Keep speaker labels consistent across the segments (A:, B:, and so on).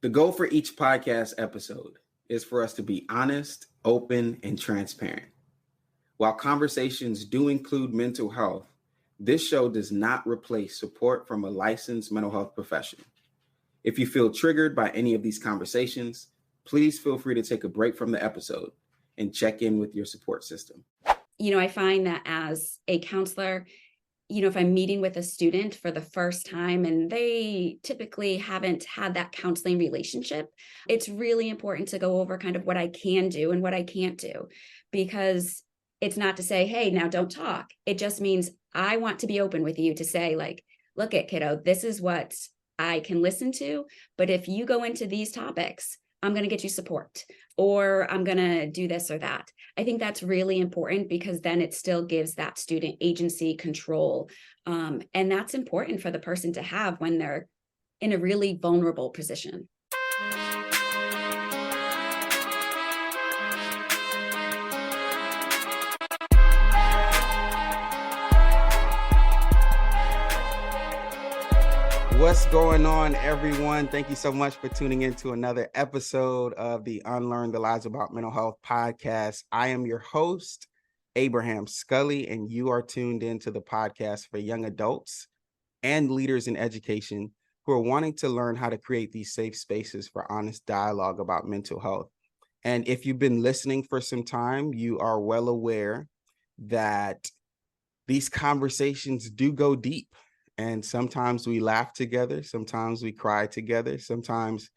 A: The goal for each podcast episode is for us to be honest, open, and transparent. While conversations do include mental health, this show does not replace support from a licensed mental health professional. If you feel triggered by any of these conversations, please feel free to take a break from the episode and check in with your support system.
B: I find that as a counselor, if I'm meeting with a student for the first time and they typically haven't had that counseling relationship, it's really important to go over kind of what I can do and what I can't do, because it's not to say, hey, now don't talk. It just means I want to be open with you to say, like, look at kiddo, this is what I can listen to. But if you go into these topics, I'm going to get you support, or I'm going to do this or that. I think that's really important because then it still gives that student agency, control. And that's important for the person to have when they're in a really vulnerable position.
A: What's going on, everyone? Thank you so much for tuning in to another episode of the Unlearn the Lies About Mental Health podcast. I am your host, Abraham Scully, and you are tuned into the podcast for young adults and leaders in education who are wanting to learn how to create these safe spaces for honest dialogue about mental health. And if you've been listening for some time, you are well aware that these conversations do go deep. And sometimes we laugh together, sometimes we cry together, sometimes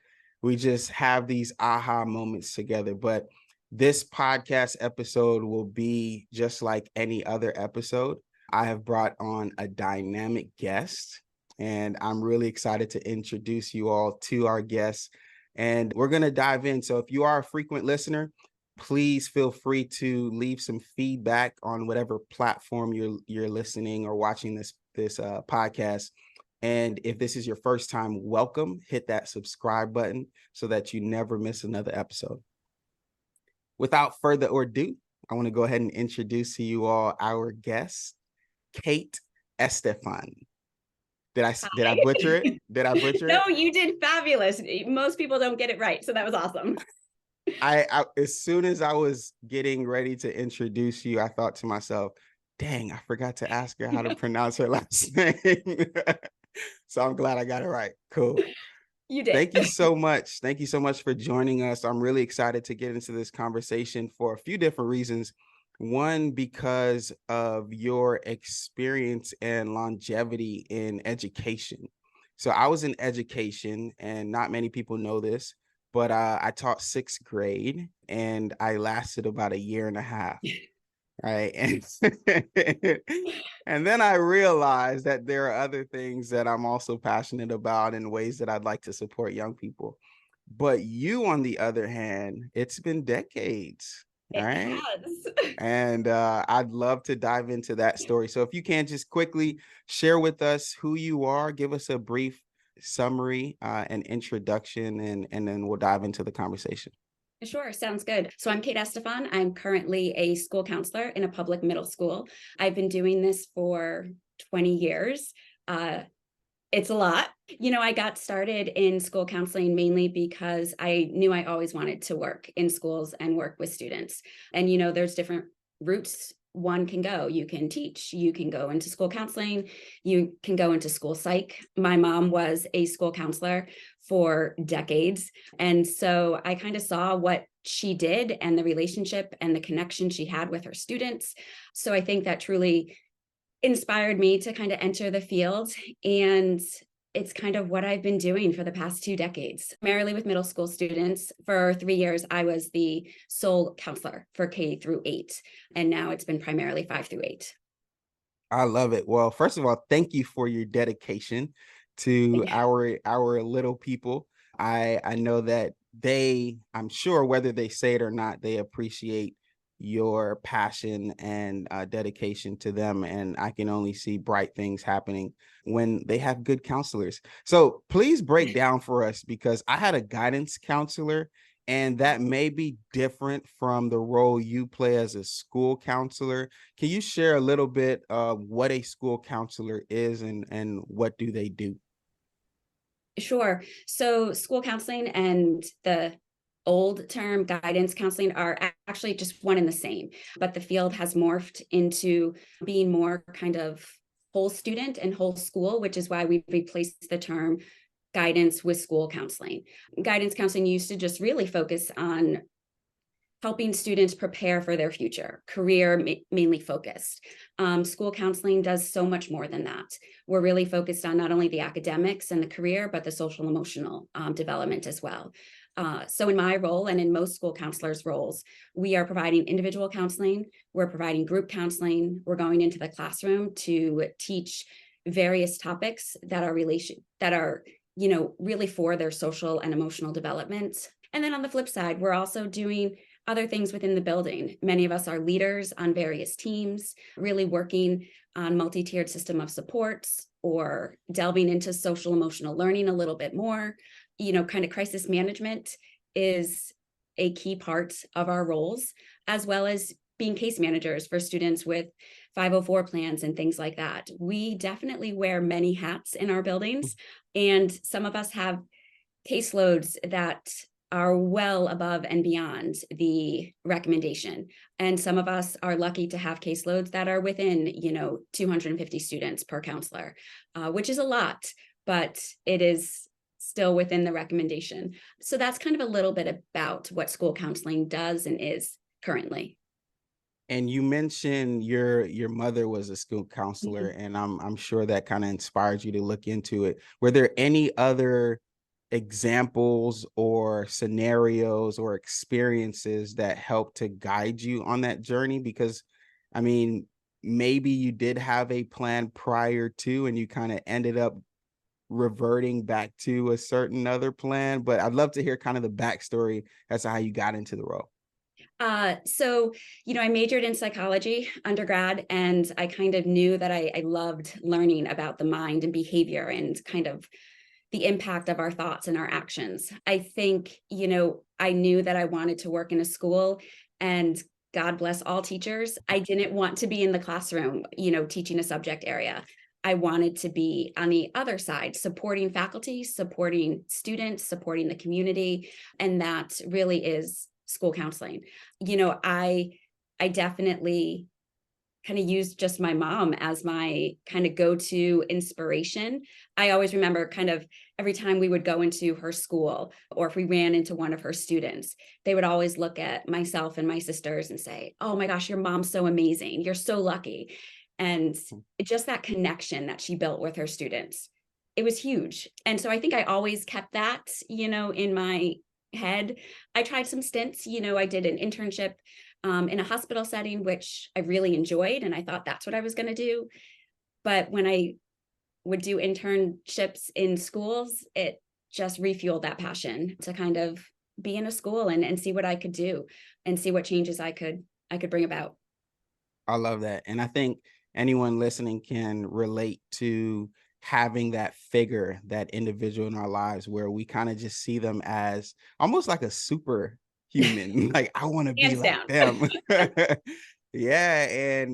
A: we just have these aha moments together. But this podcast episode will be just like any other episode. I have brought on a dynamic guest, and I'm really excited to introduce you all to our guests. And we're going to dive in. So if you are a frequent listener, please feel free to leave some feedback on whatever platform you're listening or watching this podcast. And if this is your first time, welcome. Hit that subscribe button so that you never miss another episode. Without further ado, I want to go ahead and introduce to you all our guest, Kate Estefan. Did I butcher it? Did I butcher it?
B: No, you did fabulous. Most people don't get it right, so that was awesome.
A: I as soon as I was getting ready to introduce you, I thought to myself, dang, I forgot to ask her how to pronounce her last name. So I'm glad I got it right. Cool.
B: You did.
A: Thank you so much. Thank you so much for joining us. I'm really excited to get into this conversation for a few different reasons. One, because of your experience and longevity in education. So I was in education, and not many people know this, but I taught sixth grade, and I lasted about a year and a half. Right. And then I realized that there are other things that I'm also passionate about in ways that I'd like to support young people. But you, on the other hand, it's been decades. Right. And I'd love to dive into that story. So if you can just quickly share with us who you are, give us a brief summary and introduction, and then we'll dive into the conversation.
B: Sure. Sounds good. So I'm Kate Estefan. I'm currently a school counselor in a public middle school. I've been doing this for 20 years. It's a lot. I got started in school counseling mainly because I knew I always wanted to work in schools and work with students. And, there's different routes one can go. You can teach, you can go into school counseling, you can go into school psych. My mom was a school counselor for decades. And so I kind of saw what she did and the relationship and the connection she had with her students. So I think that truly inspired me to kind of enter the field. And it's kind of what I've been doing for the past 2 decades, primarily with middle school students. For 3 years, I was the sole counselor for K through 8. And now it's been primarily 5 through 8.
A: I love it. Well, first of all, thank you for your dedication to our little people. I know that I'm sure whether they say it or not, they appreciate your passion and dedication to them. And I can only see bright things happening when they have good counselors. So please break down for us, because I had a guidance counselor, and that may be different from the role you play as a school counselor. Can you share a little bit of what a school counselor is and what do they do?
B: Sure. So school counseling and the old term guidance counseling are actually just one and the same, but the field has morphed into being more kind of whole student and whole school, which is why we've replaced the term guidance with school counseling. Guidance counseling used to just really focus on helping students prepare for their future, career mainly focused. School counseling does so much more than that. We're really focused on not only the academics and the career, but the social emotional development as well. So in my role and in most school counselors' roles, we are providing individual counseling, we're providing group counseling, we're going into the classroom to teach various topics that are really for their social and emotional development. And then on the flip side, we're also doing other things within the building. Many of us are leaders on various teams, really working on multi-tiered system of supports or delving into social emotional learning a little bit more. Kind of crisis management is a key part of our roles, as well as being case managers for students with 504 plans and things like that. We definitely wear many hats in our buildings, and some of us have caseloads that are well above and beyond the recommendation. And some of us are lucky to have caseloads that are within, 250 students per counselor, which is a lot, but it is still within the recommendation. So that's kind of a little bit about what school counseling does and is currently.
A: And you mentioned your mother was a school counselor,
B: Mhm.
A: and I'm sure that kind of inspired you to look into it. Were there any other examples or scenarios or experiences that helped to guide you on that journey? Because I mean, maybe you did have a plan prior to, and you kind of ended up reverting back to a certain other plan. But I'd love to hear kind of the backstory as to how you got into the role.
B: So, I majored in psychology undergrad, and I kind of knew that I loved learning about the mind and behavior and kind of the impact of our thoughts and our actions. I think, I knew that I wanted to work in a school, and God bless all teachers. I didn't want to be in the classroom, teaching a subject area. I wanted to be on the other side, supporting faculty, supporting students, supporting the community. And that really is school counseling. I definitely kind of used just my mom as my kind of go-to inspiration. I always remember kind of every time we would go into her school or if we ran into one of her students, they would always look at myself and my sisters and say, "Oh my gosh, your mom's so amazing. You're so lucky." And just that connection that she built with her students, it was huge. And so I think I always kept that, in my head. I tried some stints, I did an internship in a hospital setting, which I really enjoyed. And I thought that's what I was going to do. But when I would do internships in schools, it just refueled that passion to kind of be in a school and see what I could do and see what changes I could bring about.
A: I love that. And I think anyone listening can relate to having that figure, that individual in our lives where we kind of just see them as almost like a superhuman. Like, I want to be
B: Hands
A: like
B: down.
A: them. Yeah,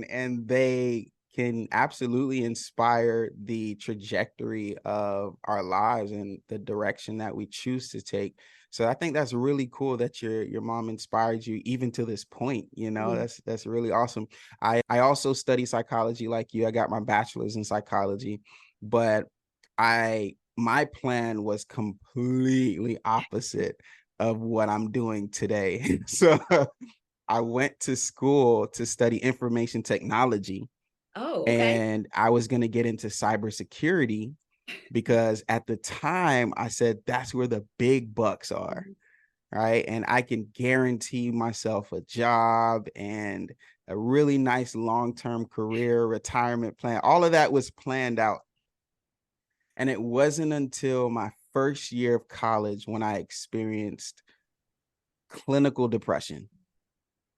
A: and they can absolutely inspire the trajectory of our lives and the direction that we choose to take. So I think that's really cool that your mom inspired you even to this point.
B: Mhm.
A: That's really awesome. I also study psychology like you. I got my bachelor's in psychology, but my plan was completely opposite of what I'm doing today. So I went to school to study information technology,
B: Oh, okay.
A: and I was going to get into cybersecurity because at the time I said that's where the big bucks are,
B: Mhm.
A: right? And I can guarantee myself a job and a really nice long-term career, retirement plan. All of that was planned out. And it wasn't until my first year of college when I experienced clinical depression.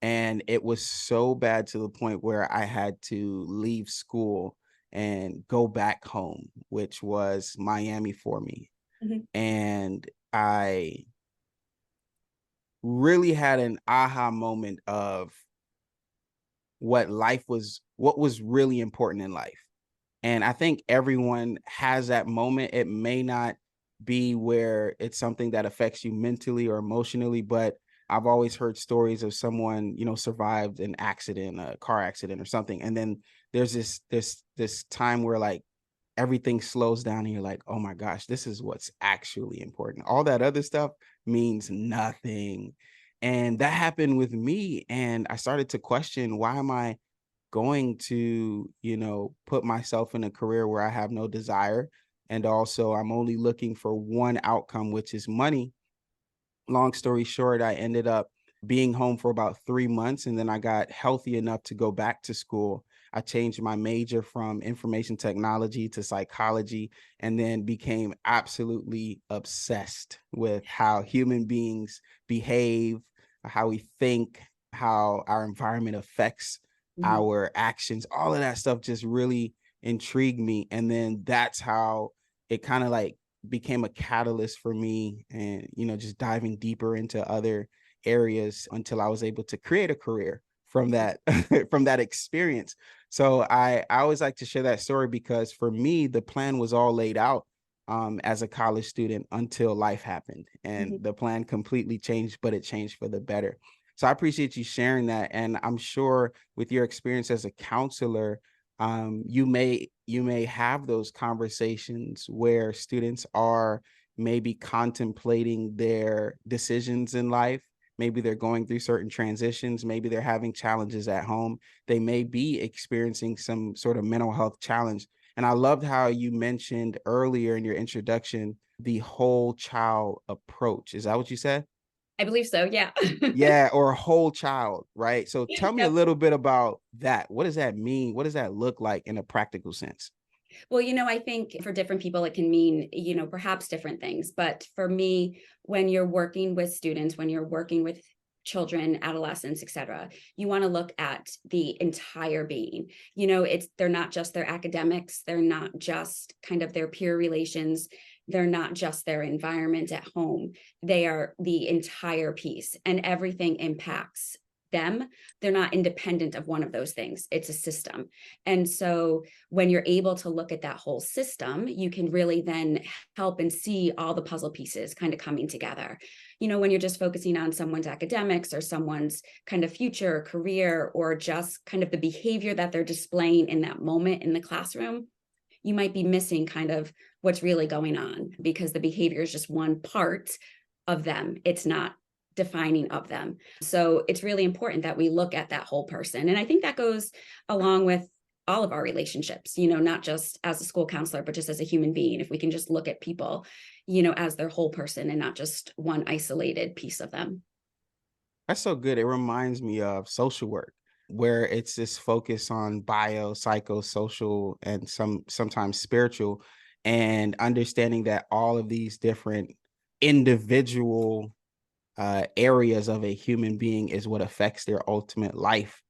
A: And it was so bad to the point where I had to leave school and go back home, which was Miami for me.
B: Mhm.
A: And I really had an aha moment of what was really important in life. And I think everyone has that moment. It may not be where it's something that affects you mentally or emotionally, but I've always heard stories of someone, survived an accident, a car accident or something. And then there's this time where like everything slows down and you're like, oh my gosh, this is what's actually important. All that other stuff means nothing. And that happened with me. And I started to question, why am I going to, put myself in a career where I have no desire? And also, I'm only looking for one outcome, which is money. Long story short, I ended up being home for about 3 months, and then I got healthy enough to go back to school. I changed my major from information technology to psychology, and then became absolutely obsessed with how human beings behave, how we think, how our environment affects
B: Mhm.
A: our actions. All of that stuff just really intrigued me. And then that's how it kind of like became a catalyst for me, and just diving deeper into other areas until I was able to create a career from that from that experience. So I always like to share that story, because for me the plan was all laid out as a college student until life happened, and
B: Mhm.
A: the plan completely changed, but it changed for the better. So I appreciate you sharing that. And I'm sure with your experience as a counselor, you may have those conversations where students are maybe contemplating their decisions in life. Maybe they're going through certain transitions. Maybe they're having challenges at home. They may be experiencing some sort of mental health challenge. And I loved how you mentioned earlier in your introduction the whole child approach. Is that what you said?
B: I believe so. Yeah.
A: Yeah, or a whole child, right? So tell me a
B: Yep.
A: little bit about that. What does that mean? What does that look like in a practical sense?
B: Well, I think for different people, it can mean, perhaps different things. But for me, when you're working with students, when you're working with children, adolescents, et cetera, you want to look at the entire being. They're not just their academics, they're not just kind of their peer relations, they're not just their environment at home. They are the entire piece, and everything impacts them. They're not independent of one of those things. It's a system. And so when you're able to look at that whole system, you can really then help and see all the puzzle pieces kind of coming together. When you're just focusing on someone's academics or someone's kind of future career, or just kind of the behavior that they're displaying in that moment in the classroom, you might be missing kind of what's really going on, because the behavior is just one part of them. It's not defining of them. So it's really important that we look at that whole person. And I think that goes along with all of our relationships, not just as a school counselor, but just as a human being. If we can just look at people, as their whole person and not just one isolated piece of them.
A: That's so good. It reminds me of social work, where it's this focus on bio, psychosocial, and sometimes spiritual, and understanding that all of these different individual areas of a human being is what affects their ultimate life.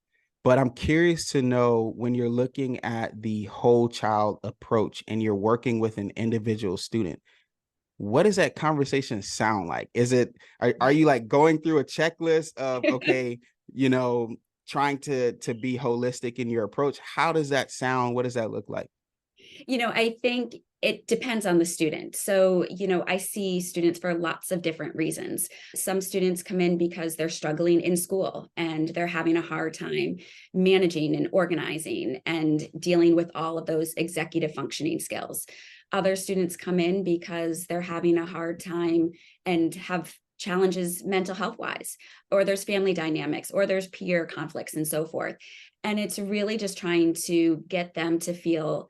A: But I'm curious to know, when you're looking at the whole child approach and you're working with an individual student, what does that conversation sound like? Are you like going through a checklist of, okay, you know, trying to be holistic in your approach? How does that sound? What does that look like?
B: I think it depends on the student. So, I see students for lots of different reasons. Some students come in because they're struggling in school and they're having a hard time managing and organizing and dealing with all of those executive functioning skills. Other students come in because they're having a hard time and have challenges mental health wise, or there's family dynamics, or there's peer conflicts and so forth. And it's really just trying to get them to feel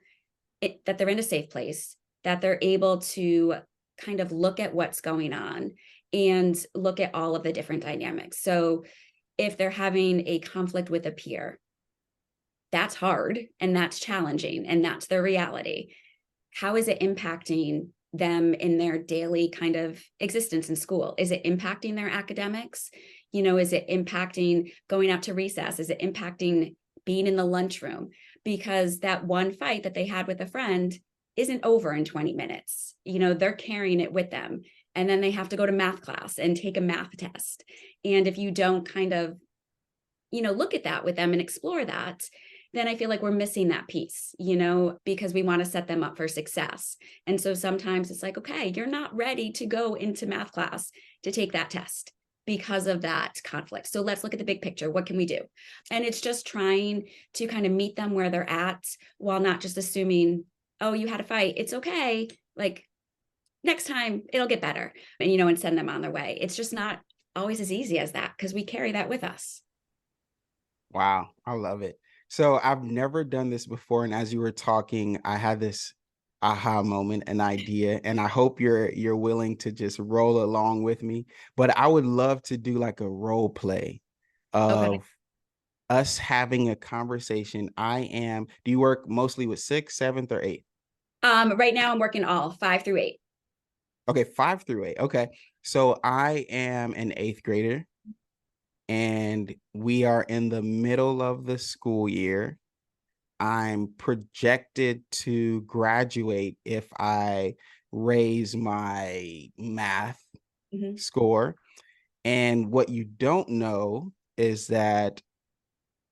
B: that they're in a safe place, that they're able to kind of look at what's going on and look at all of the different dynamics. So if they're having a conflict with a peer, that's hard and that's challenging and that's their reality. How is it impacting them in their daily kind of existence in school? Is it impacting their academics? Is it impacting going out to recess? Is it impacting being in the lunchroom? Because that one fight that they had with a friend isn't over in 20 minutes. They're carrying it with them. And then they have to go to math class and take a math test. And if you don't kind of, look at that with them and explore that, then I feel like we're missing that piece, because we want to set them up for success. And so sometimes it's like, okay, you're not ready to go into math class to take that test because of that conflict. So let's look at the big picture. What can we do? And it's just trying to kind of meet them where they're at while not just assuming, oh, you had a fight, it's okay. Like next time it'll get better, and send them on their way. It's just not always as easy as that because we carry that with us.
A: Wow, I love it. So I've never done this before, and as you were talking, I had this aha moment, an idea, and I hope you're willing to just roll along with me. But I would love to do like a role play
B: Okay.
A: of us having a conversation. Do you work mostly with sixth, seventh, or eighth?
B: Right now I'm working all 5 through 8.
A: Okay, 5 through 8. Okay. So I am an eighth grader, and we are in the middle of the school year. I'm projected to graduate if I raise my math
B: Mhm.
A: score. And what you don't know is that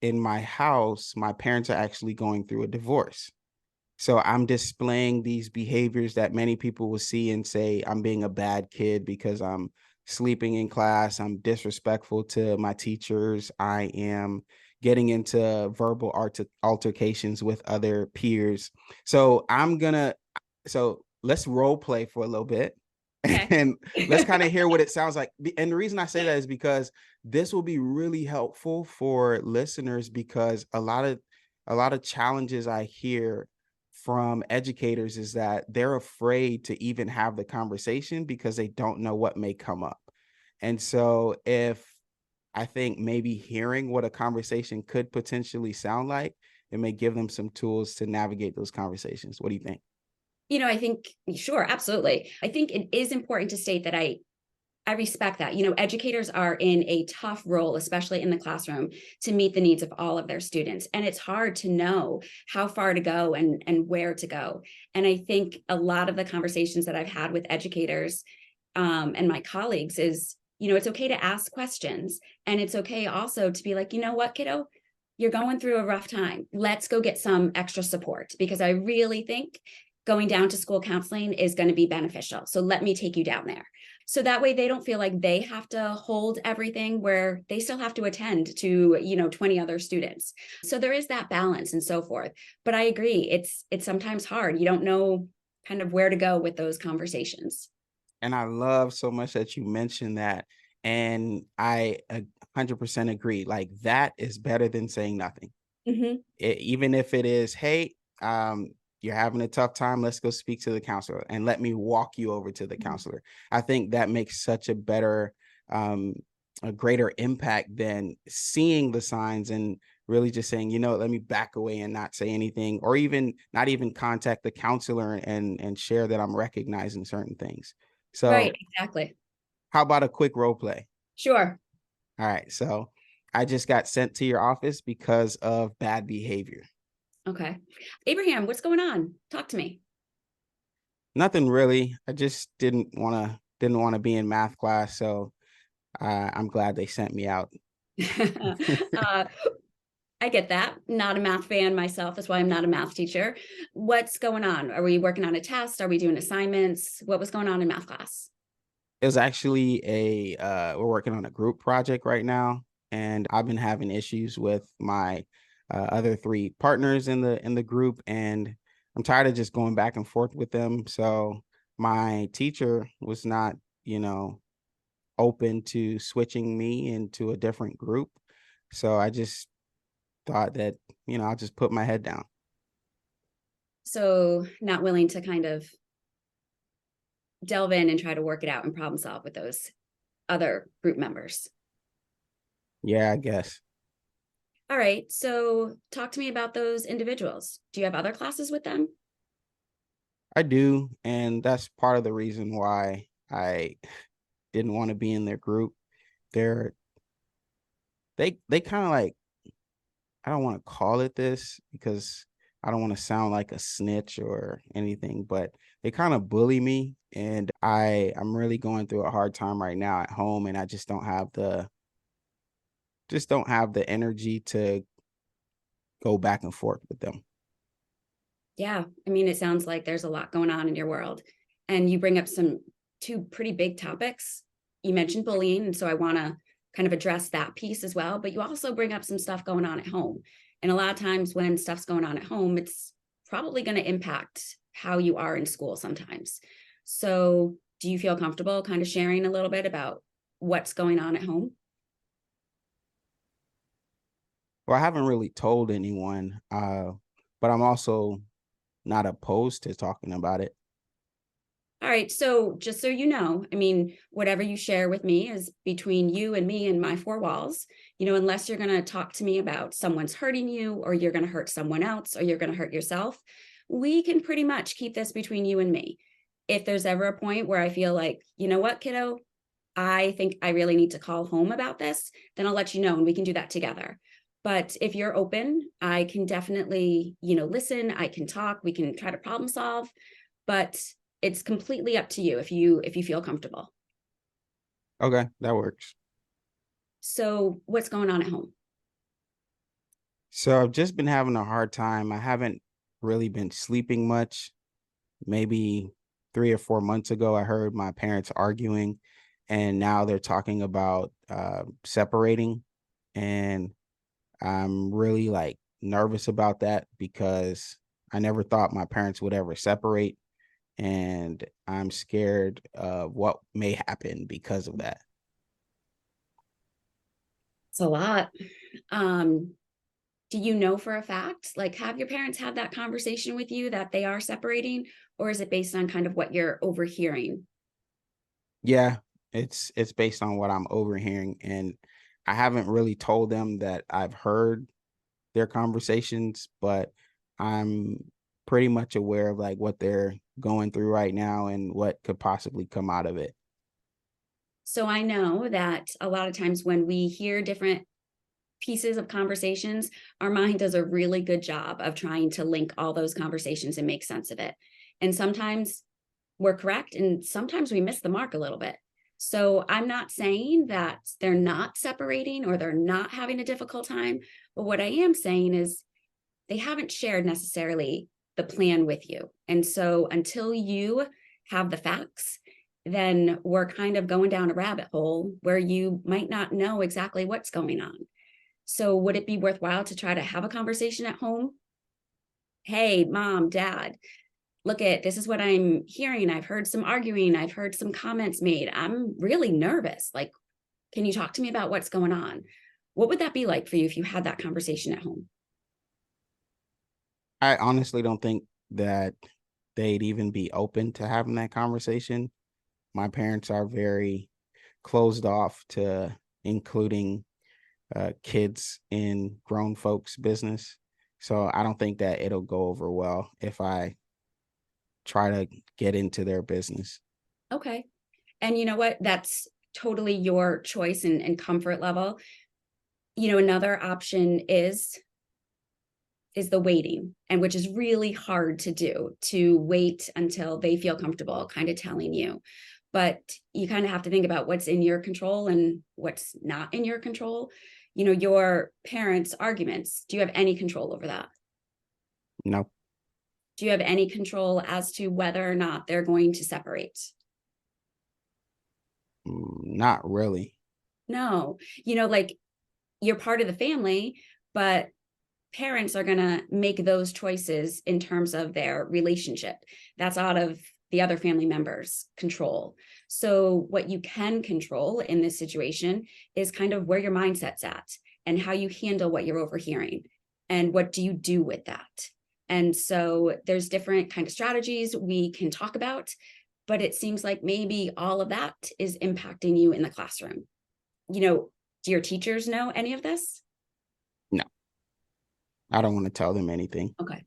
A: in my house, my parents are actually going through a divorce. So I'm displaying these behaviors that many people will see and say I'm being a bad kid because I'm sleeping in class, I'm disrespectful to my teachers, I am getting into verbal altercations with other peers. So let's role play for a little bit
B: Okay.
A: and let's kind of hear what it sounds like. And the reason I say that is because this will be really helpful for listeners, because a lot of challenges I hear from educators is that they're afraid to even have the conversation because they don't know what may come up. And so I think maybe hearing what a conversation could potentially sound like, it may give them some tools to navigate those conversations. What do you think?
B: I think, sure, absolutely. I think it is important to state that I respect that. Educators are in a tough role, especially in the classroom, to meet the needs of all of their students. And it's hard to know how far to go and where to go. And I think a lot of the conversations that I've had with educators and my colleagues is, it's okay to ask questions. And it's okay also to be like, you know what, kiddo, you're going through a rough time. Let's go get some extra support, because I really think going down to school counseling is going to be beneficial. So let me take you down there. So that way they don't feel like they have to hold everything, where they still have to attend to, 20 other students. So there is that balance and so forth. But I agree, it's sometimes hard. You don't know kind of where to go with those conversations.
A: And I love so much that you mentioned that. And I 100% agree. Like, that is better than saying nothing.
B: Mm-hmm.
A: Even if it is, hey, you're having a tough time, let's go speak to the counselor and let me walk you over to the counselor. I think that makes such a greater impact than seeing the signs and really just saying, let me back away and not say anything, or even not even contact the counselor and share that I'm recognizing certain things.
B: Right,
A: So
B: exactly.
A: how about a quick role play?
B: Sure.
A: All right. So I just got sent to your office because of bad behavior.
B: Okay. Abraham, what's going on? Talk to me.
A: Nothing really. I just didn't want to be in math class, so I'm glad they sent me out.
B: uh, I get that. Not a math fan myself. That's why I'm not a math teacher. What's going on? Are we working on a test? Are we doing assignments? What was going on in math class?
A: It was actually we're working on a group project right now, and I've been having issues with my other three partners in the group, and I'm tired of just going back and forth with them. So my teacher was not, open to switching me into a different group. So I just thought that, I'll just put my head down.
B: So, not willing to kind of delve in and try to work it out and problem solve with those other group members.
A: Yeah, I guess.
B: All right. So, talk to me about those individuals. Do you have other classes with them?
A: I do, and that's part of the reason why I didn't want to be in their group. They're they kind of like, I don't want to call it this because I don't want to sound like a snitch or anything, but they kind of bully me, and I'm really going through a hard time right now at home, and I just don't have the energy to go back and forth with them.
B: Yeah. I mean, it sounds like there's a lot going on in your world. And you bring up two pretty big topics. You mentioned bullying. And so I want to kind of address that piece as well. But you also bring up some stuff going on at home. And a lot of times when stuff's going on at home, it's probably going to impact how you are in school sometimes. So do you feel comfortable kind of sharing a little bit about what's going on at home?
A: Well, I haven't really told anyone, but I'm also not opposed to talking about it.
B: All right. So just so you know, I mean, whatever you share with me is between you and me and my four walls, unless you're going to talk to me about someone's hurting you or you're going to hurt someone else or you're going to hurt yourself, we can pretty much keep this between you and me. If there's ever a point where I feel like, you know what, kiddo, I think I really need to call home about this, then I'll let you know and we can do that together. But if you're open, I can definitely, listen, I can talk, we can try to problem solve, but it's completely up to you if you feel comfortable.
A: Okay, that works.
B: So what's going on at home?
A: So I've just been having a hard time. I haven't really been sleeping much. Maybe 3 or 4 months ago, I heard my parents arguing, and now they're talking about separating. And I'm really like nervous about that because I never thought my parents would ever separate. And I'm scared of what may happen because of that.
B: It's a lot. Um, do you know for a fact, like, have your parents had that conversation with you that they are separating, or is it based on kind of what you're overhearing?
A: Yeah, it's based on what I'm overhearing, and I haven't really told them that I've heard their conversations, but I'm pretty much aware of like what they're going through right now and what could possibly come out of it.
B: So I know that a lot of times when we hear different pieces of conversations, our mind does a really good job of trying to link all those conversations and make sense of it. And sometimes we're correct, and sometimes we miss the mark a little bit. So I'm not saying that they're not separating or they're not having a difficult time, but what I am saying is they haven't shared necessarily the plan with you. And so until you have the facts, then we're kind of going down a rabbit hole where you might not know exactly what's going on. So would it be worthwhile to try to have a conversation at home? Hey, mom, dad, look at this is what I'm hearing. I've heard some arguing. I've heard some comments made. I'm really nervous. Like, can you talk to me about what's going on? What would that be like for you if you had that conversation at home?
A: I honestly don't think that they'd even be open to having that conversation. My parents are very closed off to including kids in grown folks' business. So I don't think that it'll go over well if I try to get into their business.
B: Okay. And you know what? That's totally your choice and comfort level. Another option is the waiting, and which is really hard to do, to wait until they feel comfortable kind of telling you. But you kind of have to think about what's in your control and what's not in your control. Your parents' arguments, do you have any control over that?
A: No,
B: Do you have any control as to whether or not they're going to separate?
A: not really.
B: No, like, you're part of the family, but parents are going to make those choices in terms of their relationship. That's out of the other family members' control. So what you can control in this situation is kind of where your mindset's at and how you handle what you're overhearing and what do you do with that. And so there's different kind of strategies we can talk about, but it seems like maybe all of that is impacting you in the classroom. Do your teachers know any of this?
A: No, I don't want to tell them anything.
B: Okay.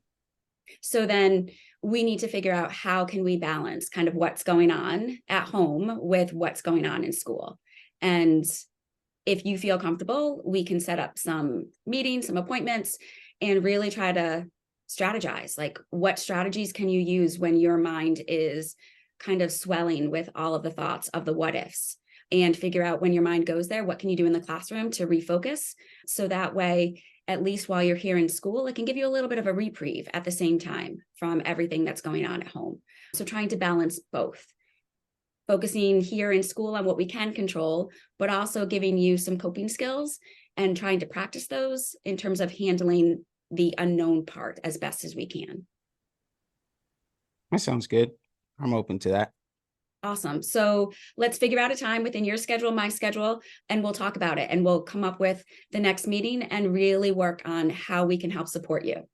B: So then we need to figure out how can we balance kind of what's going on at home with what's going on in school. And if you feel comfortable, we can set up some meetings, some appointments, and really try to strategize. Like, what strategies can you use when your mind is kind of swelling with all of the thoughts of the what ifs? And figure out when your mind goes there, what can you do in the classroom to refocus? So that way, at least while you're here in school, it can give you a little bit of a reprieve at the same time from everything that's going on at home. So trying to balance both, focusing here in school on what we can control, but also giving you some coping skills and trying to practice those in terms of handling the unknown part as best as we can.
A: That sounds good. I'm open to that.
B: Awesome. So let's figure out a time within your schedule, my schedule, and we'll talk about it. And we'll come up with the next meeting and really work on how we can help support you.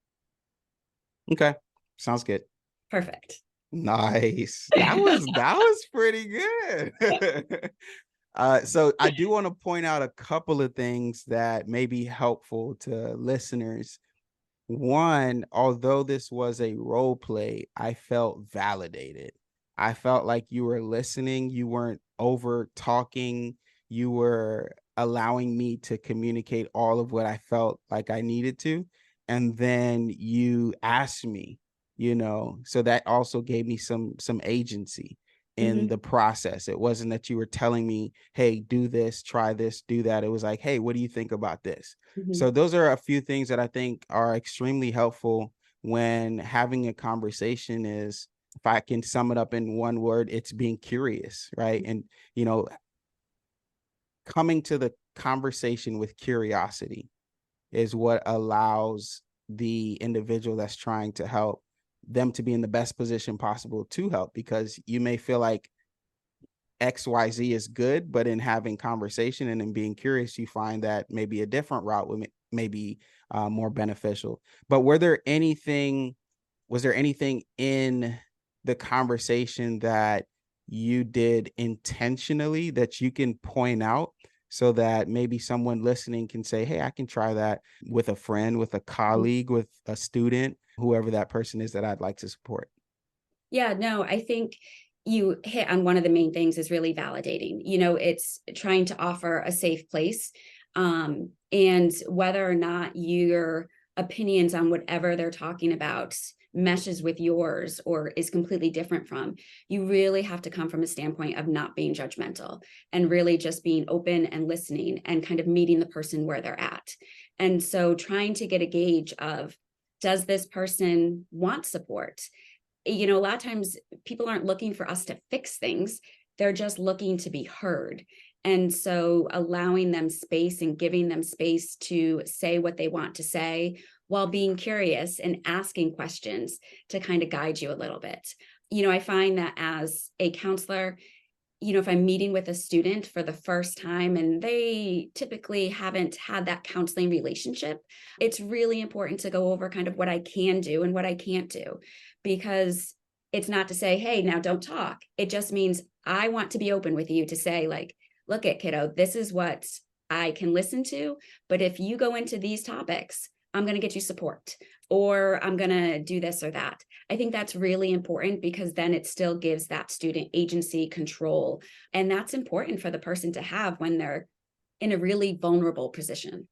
A: Okay. Sounds good.
B: Perfect.
A: Nice. That was pretty good. So I do want to point out a couple of things that may be helpful to listeners. One, although this was a role play, I felt validated. I felt like you were listening, you weren't over talking, you were allowing me to communicate all of what I felt like I needed to. And then you asked me, so that also gave me some agency in the process. It wasn't that you were telling me, hey, do this, try this, do that. It was like, hey, what do you think about this? So those are a few things that I think are extremely helpful when having a conversation. Is, if I can sum it up in one word, it's being curious, right? And, coming to the conversation with curiosity is what allows the individual that's trying to help them to be in the best position possible to help, because you may feel like XYZ is good, but in having conversation and in being curious, you find that maybe a different route would maybe more beneficial. But was there anything in the conversation that you did intentionally that you can point out, so that maybe someone listening can say, hey, I can try that with a friend, with a colleague, with a student, whoever that person is that I'd like to support?
B: Yeah, no, I think you hit on one of the main things is really validating. It's trying to offer a safe place. And whether or not your opinions on whatever they're talking about meshes with yours or is completely different from, you really have to come from a standpoint of not being judgmental and really just being open and listening and kind of meeting the person where they're at. And so trying to get a gauge of, does this person want support? A lot of times people aren't looking for us to fix things. They're just looking to be heard. And so allowing them space and giving them space to say what they want to say while being curious and asking questions to kind of guide you a little bit. I find that as a counselor, if I'm meeting with a student for the first time and they typically haven't had that counseling relationship, it's really important to go over kind of what I can do and what I can't do, because it's not to say, hey, now don't talk. It just means I want to be open with you to say, like, look at kiddo, this is what I can listen to. But if you go into these topics, I'm going to get you support, or I'm going to do this or that. I think that's really important, because then it still gives that student agency, control. And that's important for the person to have when they're in a really vulnerable position.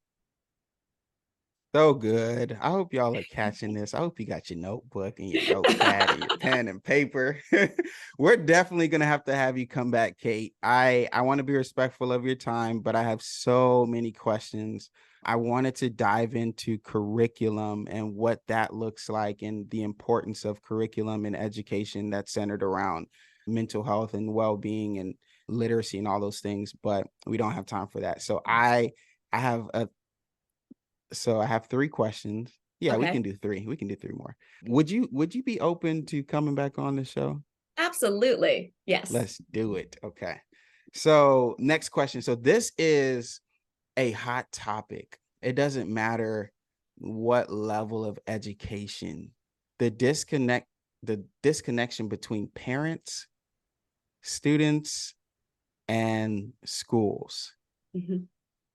A: So good. I hope y'all are catching this. I hope you got your notebook and your notepad and your pen and paper. We're definitely going to have you come back, Kate. I want to be respectful of your time, but I have so many questions. I wanted to dive into curriculum and what that looks like, and the importance of curriculum and education that's centered around mental health and well-being and literacy and all those things, but we don't have time for that. So I have three questions. Yeah, we
B: Okay.
A: can do three. We can do three more. Would you be open to coming back on the show?
B: Absolutely. Yes.
A: Let's do it. Okay. So next question. So this is a hot topic. It doesn't matter what level of education. The disconnection between parents, students, and schools.
B: Mm-hmm.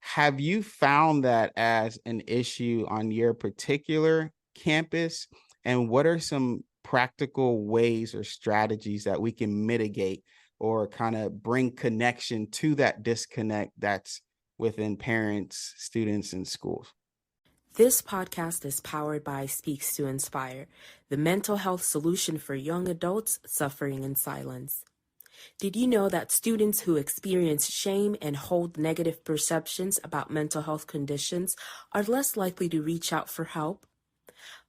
A: Have you found that as an issue on your particular campus? And what are some practical ways or strategies that we can mitigate or kind of bring connection to that disconnect that's within parents, students, and schools?
C: This podcast is powered by Speaks to Inspire, the mental health solution for young adults suffering in silence. Did you know that students who experience shame and hold negative perceptions about mental health conditions are less likely to reach out for help?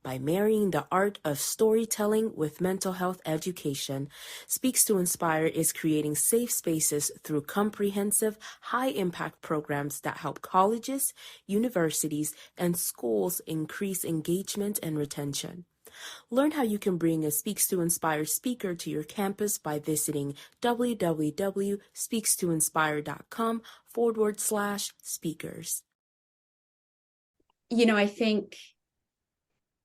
C: By marrying the art of storytelling with mental health education, Speaks to Inspire is creating safe spaces through comprehensive, high-impact programs that help colleges, universities, and schools increase engagement and retention. Learn how you can bring a Speaks to Inspire speaker to your campus by visiting www.speakstoinspire.com/speakers.
B: I think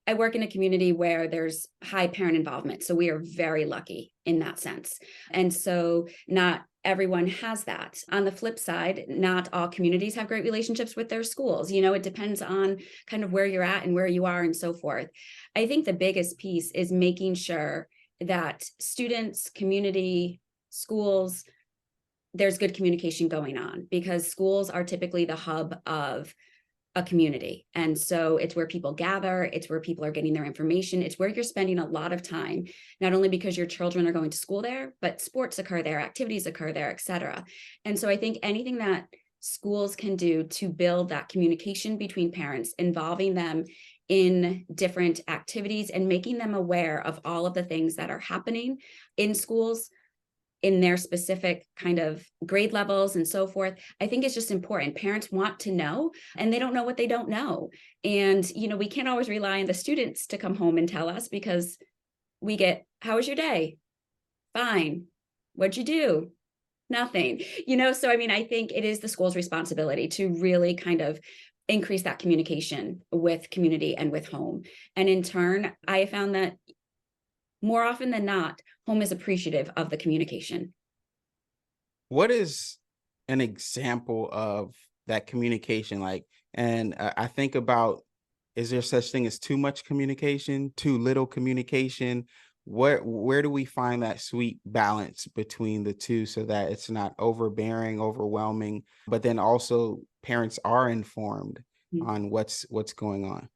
B: I work in a community where there's high parent involvement. So we are very lucky in that sense. And so not everyone has that. On the flip side, not all communities have great relationships with their schools. It depends on kind of where you're at and where you are and so forth. I think the biggest piece is making sure that students, community, schools, there's good communication going on, because schools are typically the hub of a community. And so it's where people gather, it's where people are getting their information, it's where you're spending a lot of time, not only because your children are going to school there, but sports occur there, activities occur there, et cetera. And so I think anything that schools can do to build that communication between parents, involving them in different activities and making them aware of all of the things that are happening in schools, in their specific kind of grade levels and so forth, I think it's just important. Parents want to know, and they don't know what they don't know. And, we can't always rely on the students to come home and tell us, because we get, how was your day? Fine. What'd you do? Nothing. So, I think it is the school's responsibility to really kind of increase that communication with community and with home. And in turn, I have found that more often than not, home is appreciative of the communication.
A: What is an example of that communication like? And I think about, is there such thing as too much communication, too little communication? Where do we find that sweet balance between the two, so that it's not overbearing, overwhelming, but then also parents are informed on what's going on?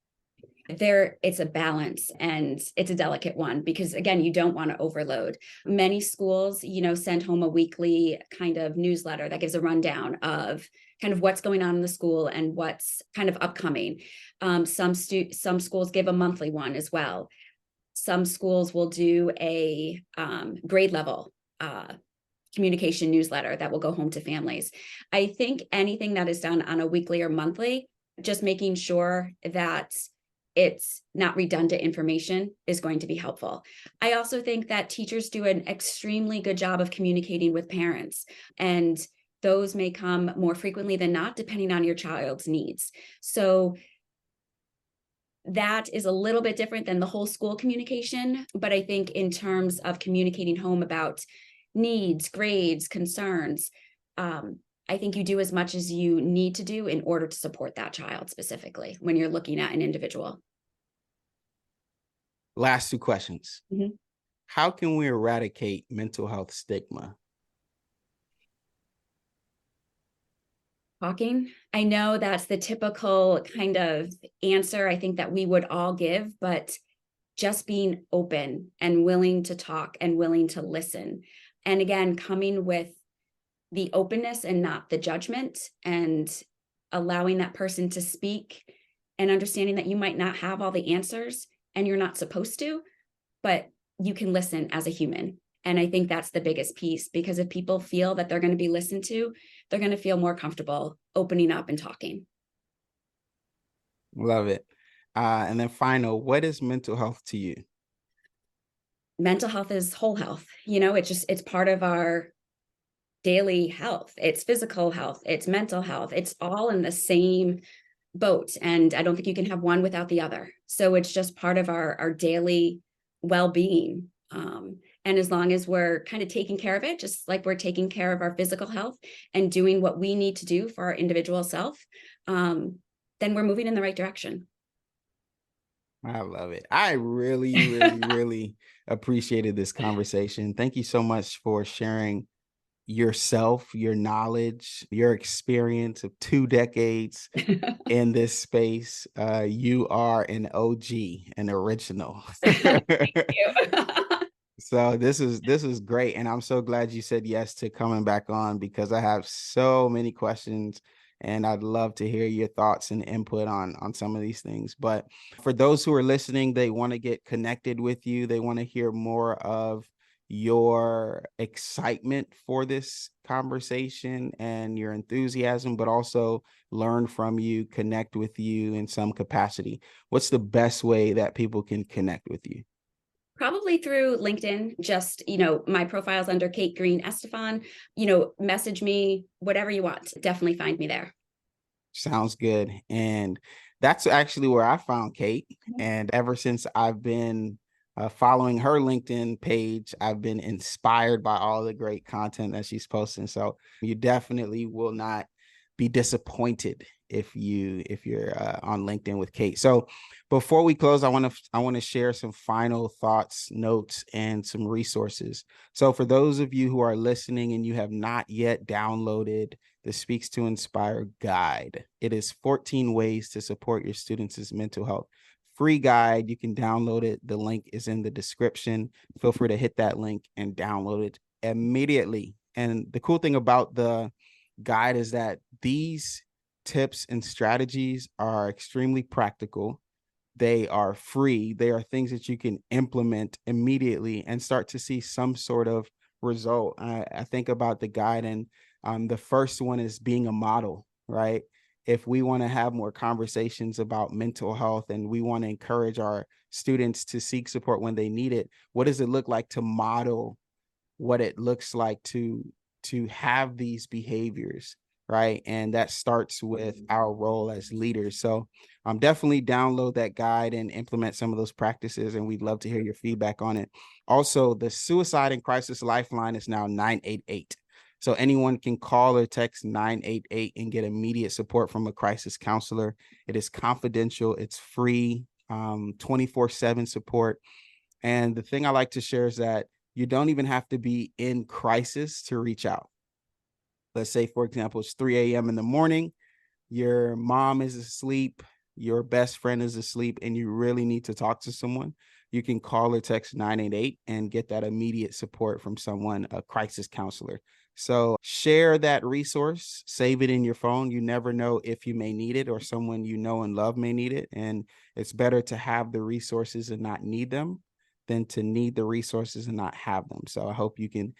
B: It's a balance, and it's a delicate one, because again, you don't want to overload. Many schools, send home a weekly kind of newsletter that gives a rundown of kind of what's going on in the school and what's kind of upcoming. Some schools give a monthly one as well. Some schools will do a grade level communication newsletter that will go home to families. I think anything that is done on a weekly or monthly, just making sure that it's not redundant information is going to be helpful. I also think that teachers do an extremely good job of communicating with parents, and those may come more frequently than not, depending on your child's needs. So that is a little bit different than the whole school communication. But I think in terms of communicating home about needs, grades, concerns, I think you do as much as you need to do in order to support that child specifically when you're looking at an individual.
A: Last two questions.
B: Mm-hmm.
A: How can we eradicate mental health stigma?
B: Talking. I know that's the typical kind of answer I think that we would all give, but just being open and willing to talk and willing to listen. And again, coming with the openness and not the judgment, and allowing that person to speak, and understanding that you might not have all the answers and you're not supposed to, but you can listen as a human. And I think that's the biggest piece, because if people feel that they're going to be listened to, they're going to feel more comfortable opening up and talking.
A: Love it. And then final, what is mental health to you?
B: Mental health is whole health. It's part of our daily health. It's physical health, it's mental health, it's all in the same boat. And I don't think you can have one without the other. So it's just part of our daily well-being. And as long as we're kind of taking care of it, just like we're taking care of our physical health and doing what we need to do for our individual self, then we're moving in the right direction.
A: I love it. I really appreciated this conversation. Thank you so much for sharing yourself, your knowledge, your experience of 2 decades in this space. You are an OG, an original.
B: Thank you.
A: So this is great. And I'm so glad you said yes to coming back on, because I have so many questions and I'd love to hear your thoughts and input on some of these things. But for those who are listening, they want to get connected with you. They want to hear more of your excitement for this conversation and your enthusiasm, but also learn from you, connect with you in some capacity. What's the best way that people can connect with you?
B: Probably through LinkedIn, just, my profile's under Kate Estefan, message me, whatever you want. Definitely find me there.
A: Sounds good. And that's actually where I found Kate. And ever since I've been following her LinkedIn page, I've been inspired by all the great content that she's posting. So you definitely will not be disappointed if you're on LinkedIn with Kate. So before we close, I want to share some final thoughts, notes, and some resources. So for those of you who are listening and you have not yet downloaded the Speaks to Inspire guide, it is 14 ways to support your students' mental health. Free guide. You can download it. The link is in the description. Feel free to hit that link and download it immediately. And the cool thing about the guide is that these tips and strategies are extremely practical. They are free. They are things that you can implement immediately and start to see some sort of result. I think about the guide, and the first one is being a model, right? If we want to have more conversations about mental health and we want to encourage our students to seek support when they need it, what does it look like to model what it looks like to have these behaviors, right? And that starts with our role as leaders. So definitely download that guide and implement some of those practices, and we'd love to hear your feedback on it. Also, the Suicide and Crisis Lifeline is now 988. So anyone can call or text 988 and get immediate support from a crisis counselor. It is confidential, it's free, 24/7 support. And the thing I like to share is that you don't even have to be in crisis to reach out. Let's say, for example, it's 3 a.m. in the morning, your mom is asleep, your best friend is asleep, and you really need to talk to someone. You can call or text 988 and get that immediate support from someone, a crisis counselor. So share that resource, save it in your phone. You never know if you may need it or someone you know and love may need it. And it's better to have the resources and not need them than to need the resources and not have them. So I hope you can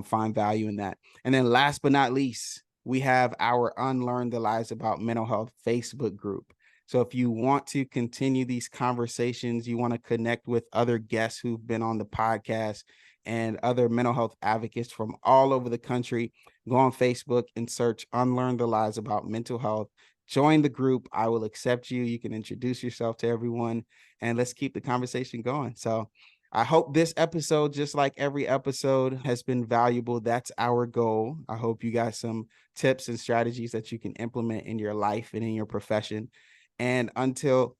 A: find value in that. And then last but not least, we have our Unlearn the Lies About Mental Health Facebook group. So if you want to continue these conversations, you want to connect with other guests who've been on the podcast and other mental health advocates from all over the country, go on Facebook and search Unlearn the Lies About Mental Health. Join the group. I will accept you. You can introduce yourself to everyone, and let's keep the conversation going. So I hope this episode, just like every episode, has been valuable. That's our goal. I hope you got some tips and strategies that you can implement in your life and in your profession. And until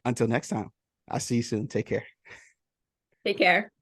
A: next time, I'll see you soon. Take care.
B: Take care.